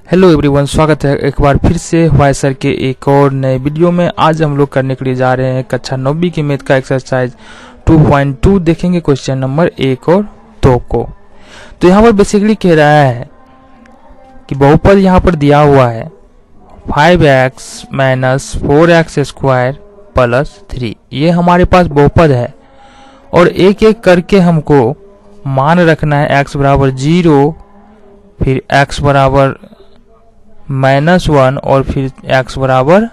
Hello everyone, स्वागत है एक बार फिर से वाई सर के एक और नए वीडियो में। आज हम लोग करने के लिए जा रहे हैं कक्षा 9वीं की मैथ का एक्सरसाइज 2.2 देखेंगे क्वेश्चन नंबर 1 और 2 को। तो यहाँ पर बेसिकली कह रहा है कि बहुपद यहाँ पर दिया हुआ है 5x minus 4x square plus 3। ये हमारे पास बहुपद है और एक एक करके हमको मान रखना है। x बराबर 0, फिर x बराबर -1 और फिर x बराबर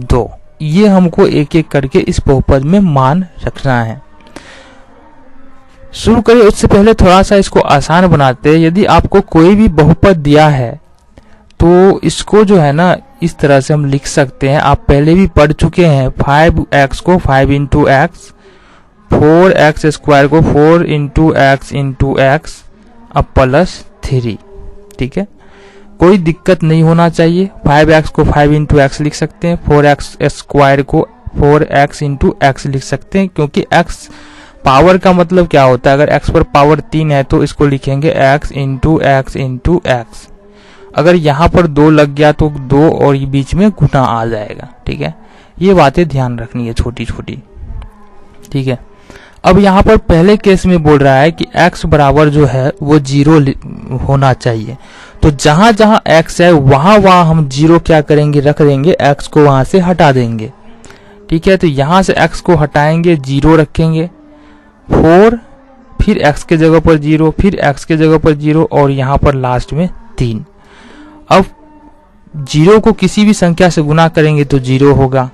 2। ये हमको एक एक करके इस बहुपद में मान रखना है। शुरू करें उससे पहले थोड़ा सा इसको आसान बनाते हैं। यदि आपको कोई भी बहुपद दिया है तो इसको जो है ना इस तरह से हम लिख सकते हैं। आप पहले भी पढ़ चुके हैं। 5x को 5 इंटू एक्स, 4x स्क्वायर को 4 इंटू एक्स अब प्लस 3। ठीक है, कोई दिक्कत नहीं होना चाहिए। 5x को 5 इंटू एक्स लिख सकते हैं, 4x स्क्वायर को 4x इंटू एक्स लिख सकते हैं, क्योंकि x पावर का मतलब क्या होता है। अगर x पर पावर 3 है तो इसको लिखेंगे x into x into x. अगर यहाँ पर 2 लग गया तो 2 और ये बीच में गुना आ जाएगा। ठीक है, ये बातें ध्यान रखनी है छोटी छोटी। ठीक है, अब यहाँ पर पहले केस में बोल रहा है कि x बराबर जो है वो 0 होना चाहिए। तो जहां जहां x है वहां वहां हम 0 क्या करेंगे, रख देंगे, x को वहां से हटा देंगे। ठीक है, तो यहां से x को हटाएंगे, 0 रखेंगे, 4, फिर x के जगह पर 0, फिर x के जगह पर 0 और यहाँ पर लास्ट में 3। अब 0 को किसी भी संख्या से गुना करेंगे तो 0 होगा,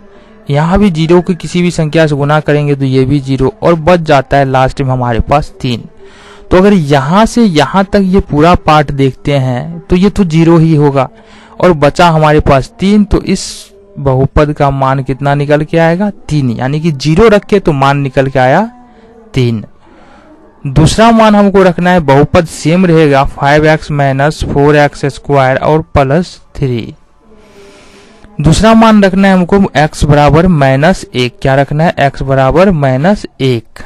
यहाँ भी 0 को किसी भी संख्या से गुना करेंगे तो ये भी 0 और बच जाता है लास्ट में हमारे पास 3। तो अगर यहाँ से यहाँ तक ये पूरा पार्ट देखते हैं तो ये तो 0 ही होगा और बचा हमारे पास 3। तो इस बहुपद का मान कितना निकल के आएगा, 3। यानी कि 0 रख के तो मान निकल के आया 3। दूसरा मान हमको रखना है, बहुपद सेम रहेगा 5x माइनस 4x स्क्वायर और प्लस 3। दूसरा मान रखना है हमको x बराबर -1। क्या रखना है, x बराबर -1।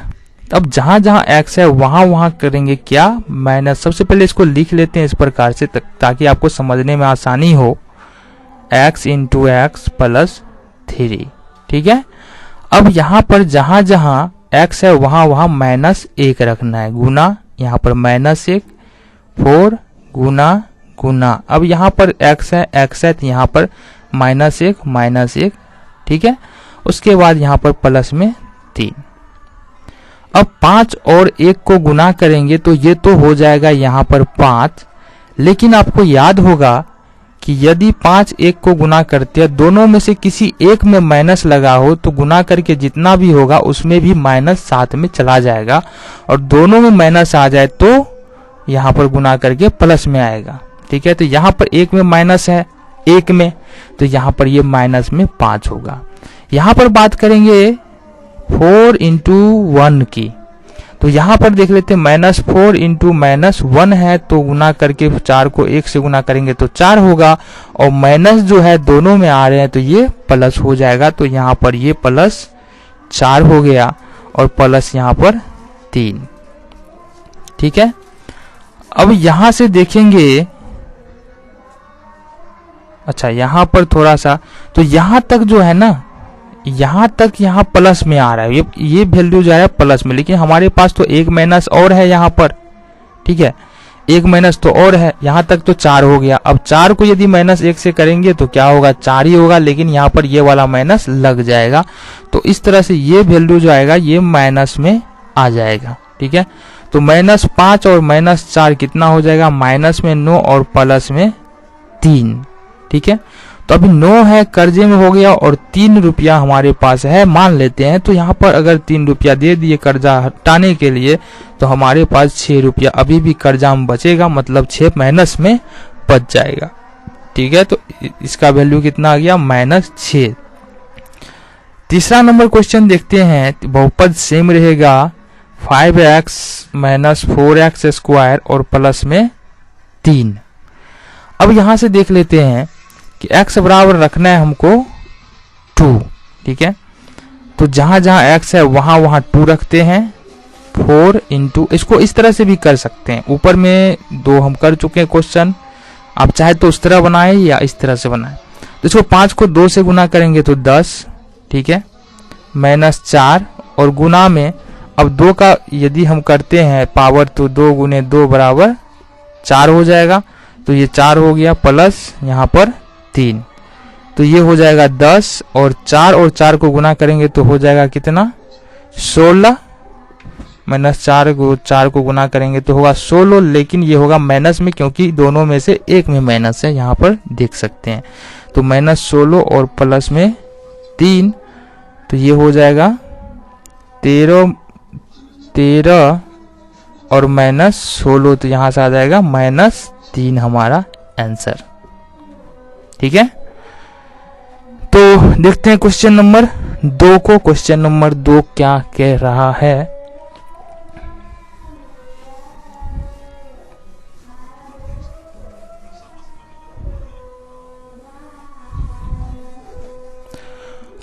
अब जहां जहां x है वहां वहां करेंगे क्या, माइनस। सबसे पहले इसको लिख लेते हैं इस प्रकार से ताकि आपको समझने में आसानी हो, x इंटू एक्स प्लस 3। ठीक है, अब यहाँ पर जहां जहां x है वहां वहां -1 रखना है, गुना, यहाँ पर -1, 4 गुना गुना। अब यहाँ पर x है तो यहाँ पर -1। ठीक है, उसके बाद यहाँ पर प्लस में 3। अब 5 और 1 को गुना करेंगे तो ये तो हो जाएगा यहाँ पर 5। लेकिन आपको याद होगा कि यदि 5 1 को गुना करते हैं, दोनों में से किसी एक में माइनस लगा हो तो गुना करके जितना भी होगा उसमें भी माइनस साथ में चला जाएगा, और दोनों में माइनस आ जाए तो यहाँ पर गुना करके प्लस में आएगा। ठीक है, तो यहाँ पर 1 में माइनस है, 1 में, तो यहाँ पर ये माइनस में 5 होगा। यहाँ पर बात करेंगे 4 इंटू 1 की, तो यहाँ पर देख लेते हैं -4 इंटू -1 है तो गुना करके 4 को 1 से गुना करेंगे तो 4 होगा, और माइनस जो है दोनों में आ रहे हैं तो ये प्लस हो जाएगा। तो यहाँ पर ये प्लस 4 हो गया और प्लस यहाँ पर 3। ठीक है, अब यहाँ से देखेंगे, अच्छा यहाँ पर थोड़ा सा, तो यहाँ तक जो है ना, यहाँ तक यहाँ प्लस में आ रहा है, ये वैल्यू जो है प्लस में, लेकिन हमारे पास तो एक माइनस और है यहाँ पर। ठीक है, एक माइनस तो और है, यहाँ तक तो 4 हो गया। अब 4 को यदि -1 से करेंगे तो क्या होगा, 4 ही होगा, लेकिन यहाँ पर ये वाला माइनस लग जाएगा। तो इस तरह से ये वैल्यू जो आएगा ये माइनस में आ जाएगा। ठीक है, तो -5 और -4 कितना हो जाएगा, माइनस में 9 और प्लस में 3। ठीक है, तो अभी 9 है, कर्जे में हो गया, और 3 रुपया हमारे पास है, मान लेते हैं। तो यहाँ पर अगर 3 रुपया दे दिए कर्जा हटाने के लिए तो हमारे पास 6 रुपया अभी भी कर्जा में बचेगा, मतलब 6 माइनस में बच जाएगा। ठीक है, तो इसका वैल्यू कितना आ गया, -6। तीसरा नंबर क्वेश्चन देखते हैं। बहुपद सेम रहेगा 5x माइनस 4x स्क्वायर और प्लस में 3। अब यहां से देख लेते हैं कि x बराबर रखना है हमको 2। ठीक है, तो जहां जहां x है वहां वहां 2 रखते हैं, 4 इंटू, इसको इस तरह से भी कर सकते हैं। ऊपर में 2 हम कर चुके हैं क्वेश्चन, आप चाहे तो उस तरह बनाएं या इस तरह से बनाएं। तो इसको 5 को 2 से गुना करेंगे तो 10, ठीक है, -4 और गुना में अब 2 का यदि हम करते हैं पावर तो 2 गुने 2 बराबर 4 हो जाएगा। तो ये 4 हो गया प्लस यहाँ पर 3, तो ये हो जाएगा 10 और 4 को गुना करेंगे तो हो जाएगा कितना 16, -4 को गुना करेंगे तो होगा 16, लेकिन ये होगा माइनस में क्योंकि दोनों में से एक में माइनस है, यहाँ पर देख सकते हैं। तो -16 और प्लस में 3, तो ये हो जाएगा 13 और -16, तो यहाँ से आ जाएगा -3 हमारा आंसर। ठीक है, तो देखते हैं क्वेश्चन नंबर 2 को। क्वेश्चन नंबर 2 क्या कह रहा है।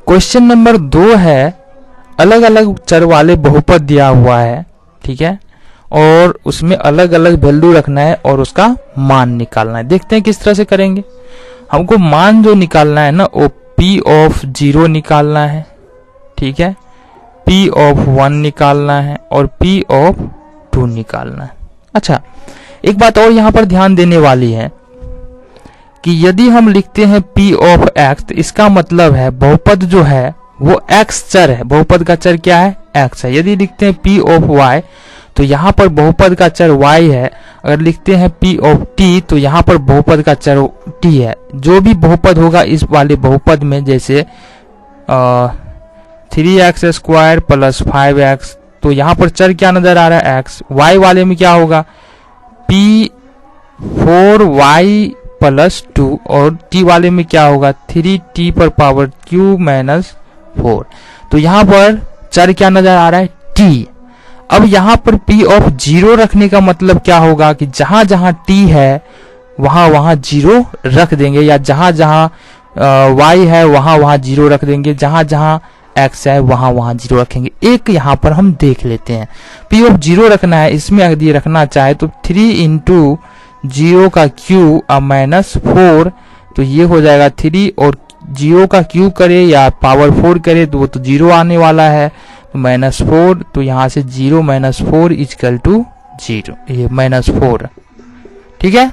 क्वेश्चन नंबर 2 है, अलग अलग चर वाले बहुपद दिया हुआ है, ठीक है, और उसमें अलग अलग वैल्यू रखना है और उसका मान निकालना है। देखते हैं किस तरह से करेंगे। हमको मान जो निकालना है ना वो P ऑफ 0 निकालना है, ठीक है, P ऑफ 1 निकालना है और P ऑफ 2 निकालना है। अच्छा, एक बात और यहाँ पर ध्यान देने वाली है कि यदि हम लिखते हैं P ऑफ x, तो इसका मतलब है बहुपद जो है वो x चर है। बहुपद का चर क्या है? x है। यदि लिखते हैं P ऑफ y, तो यहाँ पर बहुपद का चर y है। अगर लिखते हैं P ऑफ t, तो यहाँ पर बहुपद का चर t है। जो भी बहुपद होगा इस वाले बहुपद में, जैसे 3x² प्लस 5x, तो यहाँ पर चर क्या नजर आ रहा है? x। y वाले में क्या होगा? P 4y प्लस 2 और t वाले में क्या होगा? 3t पर पावर q माइनस 4। तो यहाँ पर चर क्या नजर आ रहा है? t। अब यहाँ पर P ऑफ 0 रखने का मतलब क्या होगा कि जहां जहां t है वहां वहां 0 रख देंगे, या जहां जहां y है वहां वहां 0 रख देंगे, जहां जहां x है वहां वहां 0 रखेंगे। एक यहाँ पर हम देख लेते हैं। P ऑफ 0 रखना है, इसमें यदि रखना चाहे तो 3 इंटू 0 का क्यू माइनस 4, तो ये हो जाएगा 3, और 0 का क्यू करे या पावर 4 करे तो वो तो 0 आने वाला है, तो -4। तो यहाँ से 0 - 4 इक्वल टू 0, ये -4। ठीक है,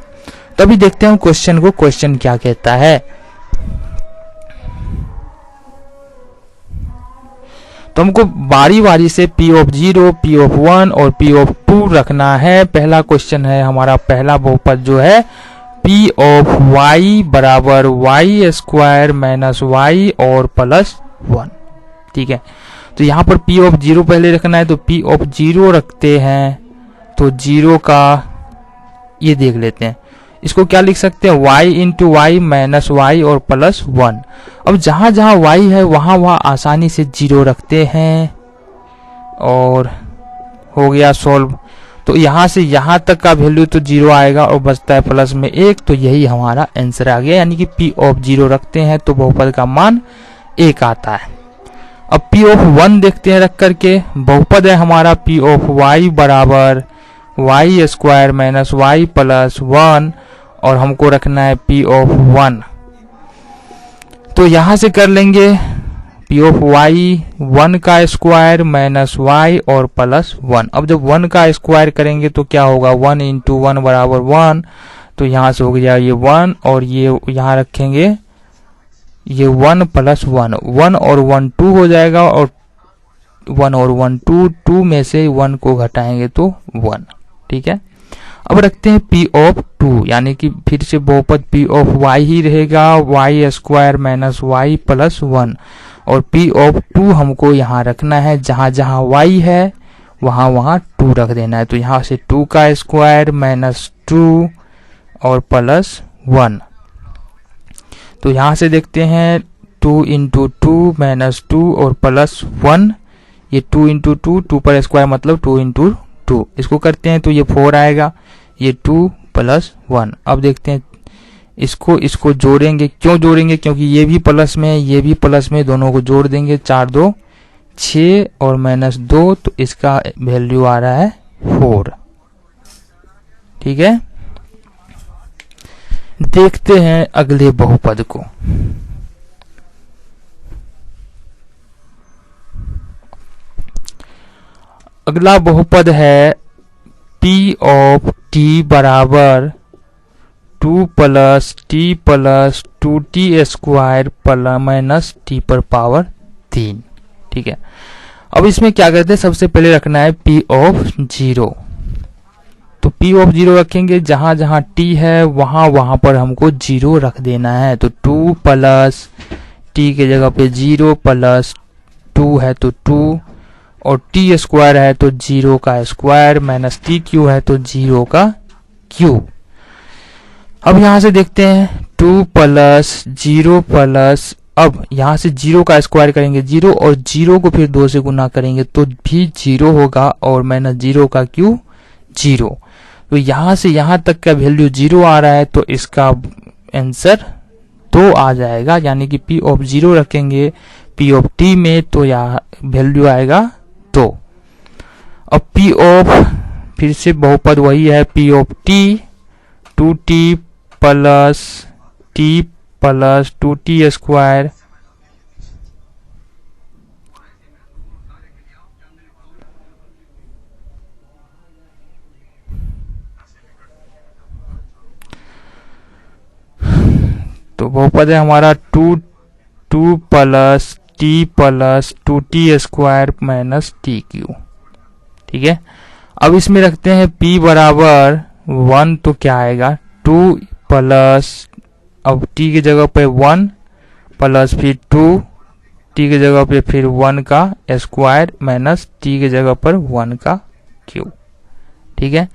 तो अभी देखते हैं क्वेश्चन को, क्वेश्चन क्या कहता है। तो हमको बारी बारी से P ऑफ 0, P ऑफ 1 और P ऑफ 2 रखना है। पहला क्वेश्चन है हमारा, पहला बहुपद जो है P ऑफ y बराबर y² माइनस y और प्लस 1। ठीक है, तो यहाँ पर P ऑफ 0 पहले रखना है, तो P ऑफ 0 रखते हैं, तो 0 का ये देख लेते हैं। इसको क्या लिख सकते हैं? y into y minus y और प्लस 1। अब जहां जहां y है वहां वहां आसानी से 0 रखते हैं और हो गया सॉल्व। तो यहां से यहां तक का वैल्यू तो 0 आएगा और बचता है प्लस में 1, तो यही हमारा आंसर आ गया। यानी कि P ऑफ 0 रखते हैं तो बहुपद का मान 1 आता है। अब P ऑफ 1 देखते हैं रख करके। बहुपद है हमारा P ऑफ y बराबर y² माइनस y प्लस 1 और हमको रखना है P ऑफ 1। तो यहां से कर लेंगे P ऑफ y 1 का स्क्वायर माइनस y और प्लस 1। अब जब 1 का स्क्वायर करेंगे तो क्या होगा? 1 इंटू 1 बराबर 1, तो यहां से हो गया ये 1 और ये यहां रखेंगे ये 1 प्लस 1, 1 और 1 2 हो जाएगा, और 1 और 1 2, 2 में से 1 को घटाएंगे तो 1। ठीक है, अब रखते हैं P ऑफ 2, यानी कि फिर से बहुपद P ऑफ y ही रहेगा, y² माइनस y प्लस 1, और P ऑफ 2 हमको यहाँ रखना है, जहां जहां y है वहां वहां 2 रख देना है। तो यहाँ से 2 का स्क्वायर माइनस 2 और प्लस 1। तो यहाँ से देखते हैं 2 इंटू 2 माइनस 2 और प्लस 1, ये 2 इंटू 2, 2 पर स्क्वायर मतलब 2 इंटू 2, इसको करते हैं तो ये 4 आएगा, ये 2 प्लस 1। अब देखते हैं इसको जोड़ेंगे। क्यों जोड़ेंगे? क्योंकि ये भी प्लस में ये भी प्लस में, दोनों को जोड़ देंगे। 4 2 6 और माइनस 2, तो इसका वैल्यू आ रहा है 4। ठीक है, देखते हैं अगले बहुपद को। अगला बहुपद है P ऑफ t बराबर 2 plus T plus 2t square minus T पर पावर 3। ठीक है, अब इसमें क्या करते हैं, सबसे पहले रखना है P ऑफ 0। तो P ऑफ 0 रखेंगे, जहां जहां t है वहां वहां पर हमको 0 रख देना है। तो 2 प्लस t के जगह पे 0 प्लस 2 है तो 2, और t स्क्वायर है तो 0 का स्क्वायर, माइनस टी क्यू है तो 0 का क्यूब। अब यहां से देखते हैं 2 प्लस 0 प्लस, अब यहां से 0 का स्क्वायर करेंगे 0, और 0 को फिर 2 से गुना करेंगे तो भी 0 होगा, और माइनस 0 का क्यूब 0। तो यहां से यहां तक का वैल्यू 0 आ रहा है, तो इसका आंसर 2 आ जाएगा। यानी कि P ऑफ 0 रखेंगे P ऑफ t में, तो यहाँ वैल्यू आएगा 2। अब P ऑफ, फिर से बहुपद वही है, P of t 2t plus t plus 2t square तो बहुपद है हमारा 2 plus t plus 2t square minus T Q. ठीक है, अब इसमें रखते हैं p बराबर 1, तो क्या आएगा 2 प्लस, अब t की जगह पे 1 प्लस फिर 2, t की जगह पे फिर 1 का स्क्वायर माइनस t की जगह पर 1 का क्यूब। ठीक है,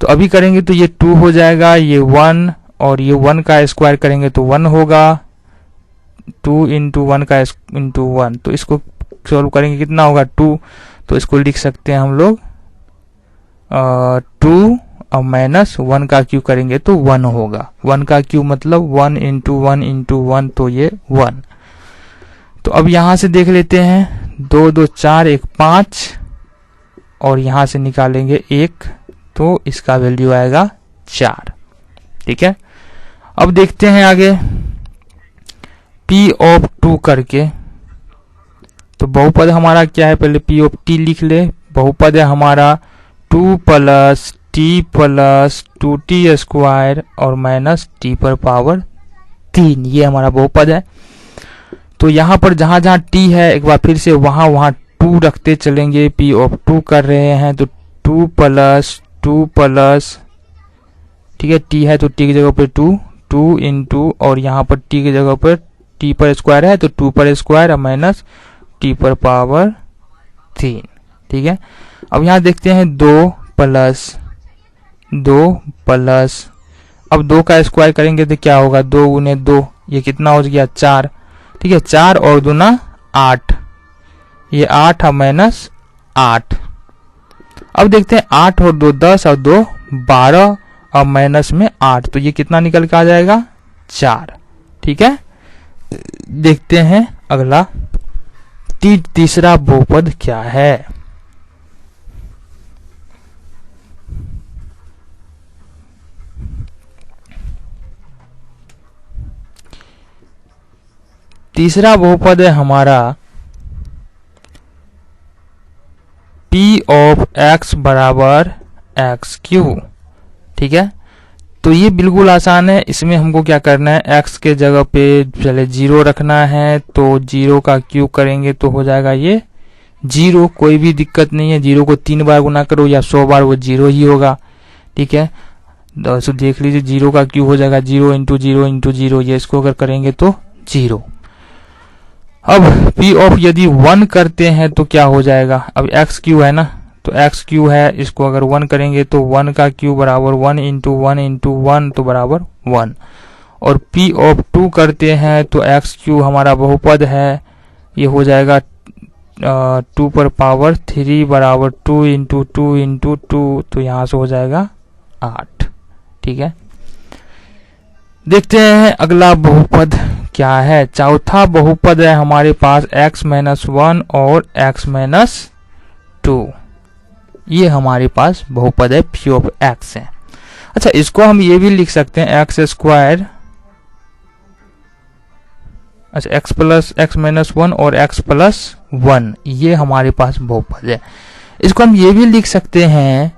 तो अभी करेंगे तो ये 2 हो जाएगा, ये 1, और ये 1 का स्क्वायर करेंगे तो 1 होगा, 2 इंटू 1 का इंटू 1, तो इसको सॉल्व करेंगे कितना होगा 2। तो इसको लिख सकते हैं हम लोग 2 और माइनस 1 का क्यूब करेंगे तो 1 होगा। 1 का क्यूब मतलब 1 इंटू 1 इंटू 1, तो ये 1। तो अब यहां से देख लेते हैं 2 2 4 1 5, और यहां से निकालेंगे 1, तो इसका वैल्यू आएगा 4। ठीक है, अब देखते हैं आगे P ऑफ 2 करके। तो बहुपद हमारा क्या है, पहले P ऑफ t लिख ले। बहुपद है हमारा 2 plus t plus 2t square और माइनस t पर पावर 3, ये हमारा बहुपद है। तो यहाँ पर जहां जहां t है एक बार फिर से वहां वहां 2 रखते चलेंगे। P ऑफ 2 कर रहे हैं तो 2 प्लस, ठीक है, t है तो t की जगह पर 2 इंटू, और यहाँ पर t की जगह पर t पर स्क्वायर है तो 2 पर स्क्वायर और माइनस t पर पावर 3। ठीक है, अब यहाँ देखते हैं 2 प्लस, अब 2 का स्क्वायर करेंगे तो क्या होगा 2 गुने 2, ये कितना हो गया 4। ठीक है, 4 और 2 8, ये 8 और माइनस 8। अब देखते हैं 8 और 2 10 और 2 12 और माइनस में 8, तो ये कितना निकल के आ जाएगा 4। ठीक है, देखते हैं अगला तीसरा बहुपद क्या है। तीसरा बहुपद है हमारा P ऑफ x बराबर एक्स क्यू। ठीक है, तो ये बिल्कुल आसान है। इसमें हमको क्या करना है, x के जगह पे पहले 0 रखना है, तो 0 का क्यूब करेंगे तो हो जाएगा ये 0, कोई भी दिक्कत नहीं है। 0 को 3 बार गुना करो या 100 बार, वो 0 ही होगा। ठीक है, तो देख लीजिए 0 का क्यूब हो जाएगा 0 इंटू 0 इंटू 0, ये इसको अगर करेंगे तो 0। अब P ऑफ यदि 1 करते हैं तो क्या हो जाएगा, अब x क्यू है ना, तो x क्यू है, इसको अगर 1 करेंगे तो 1 का क्यू बराबर 1 इंटू 1 इंटू 1, तो बराबर 1। और P ऑफ 2 करते हैं तो x क्यू हमारा बहुपद है, ये हो जाएगा 2 पर पावर 3 बराबर 2 इंटू 2 इंटू 2, तो यहाँ से हो जाएगा 8। ठीक है, देखते हैं अगला बहुपद क्या है। चौथा बहुपद है हमारे पास x माइनस 1 और x माइनस 2, ये हमारे पास बहुपद है P ऑफ x है। अच्छा, इसको हम ये भी लिख सकते हैं एक्स स्क्वायर, अच्छा एक्स प्लस एक्स माइनस 1 और एक्स प्लस 1, ये हमारे पास बहुपद है। इसको हम ये भी लिख सकते हैं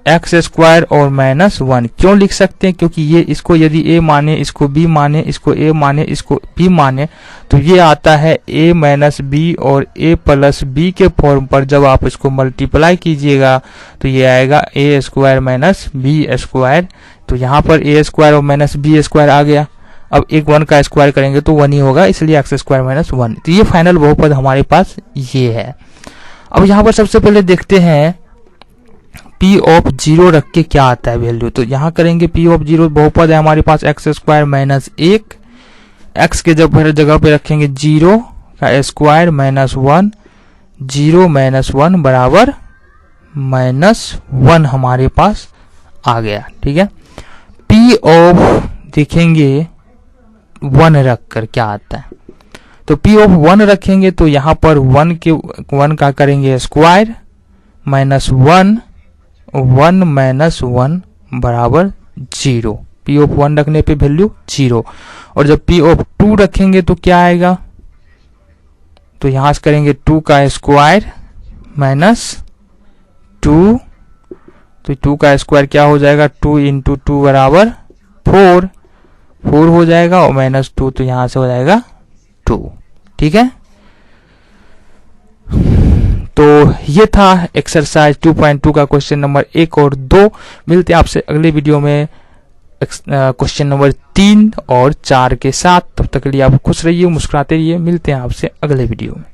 एक्स स्क्वायर और माइनस 1। क्यों लिख सकते हैं? क्योंकि ये इसको यदि a माने, इसको b माने, इसको a माने, इसको b माने, तो ये आता है a माइनस बी और a प्लस b के फॉर्म पर। जब आप इसको मल्टीप्लाई कीजिएगा तो ये आएगा a square minus b square. तो यहाँ पर a स्क्वायर और माइनस b स्क्वायर आ गया। अब एक 1 का स्क्वायर करेंगे तो 1 ही होगा, इसलिए एक्स स्क्वायर माइनस 1। तो ये फाइनल बहुपद हमारे पास ये है। अब यहाँ पर सबसे पहले देखते हैं p ऑफ 0 रख के क्या आता है वैल्यू। तो यहाँ करेंगे p ऑफ 0, बहुपद है हमारे पास एक्स स्क्वायर माइनस 1, एक्स के जब हर जगह पे रखेंगे 0 का स्क्वायर माइनस 1, 0 माइनस 1 बराबर माइनस 1 हमारे पास आ गया। ठीक है, p ऑफ देखेंगे 1 रख कर क्या आता है। तो p ऑफ 1 रखेंगे तो यहाँ पर 1 का करेंगे स्क्वायर माइनस 1, 1 माइनस 1 बराबर 0। p ऑफ 1 रखने पे वैल्यू 0। और जब p ऑफ 2 रखेंगे तो क्या आएगा, तो यहां से करेंगे 2 का स्क्वायर माइनस 2, तो 2 का स्क्वायर क्या हो जाएगा, 2 इंटू 2 बराबर 4 हो जाएगा, और माइनस 2 तो यहां से हो जाएगा 2। ठीक है, तो ये था एक्सरसाइज 2.2 का क्वेश्चन नंबर 1 और 2। मिलते हैं आपसे अगले वीडियो में क्वेश्चन नंबर 3 और 4 के साथ। तब तक के लिए आप खुश रहिए, मुस्कुराते रहिए। मिलते हैं आपसे अगले वीडियो में।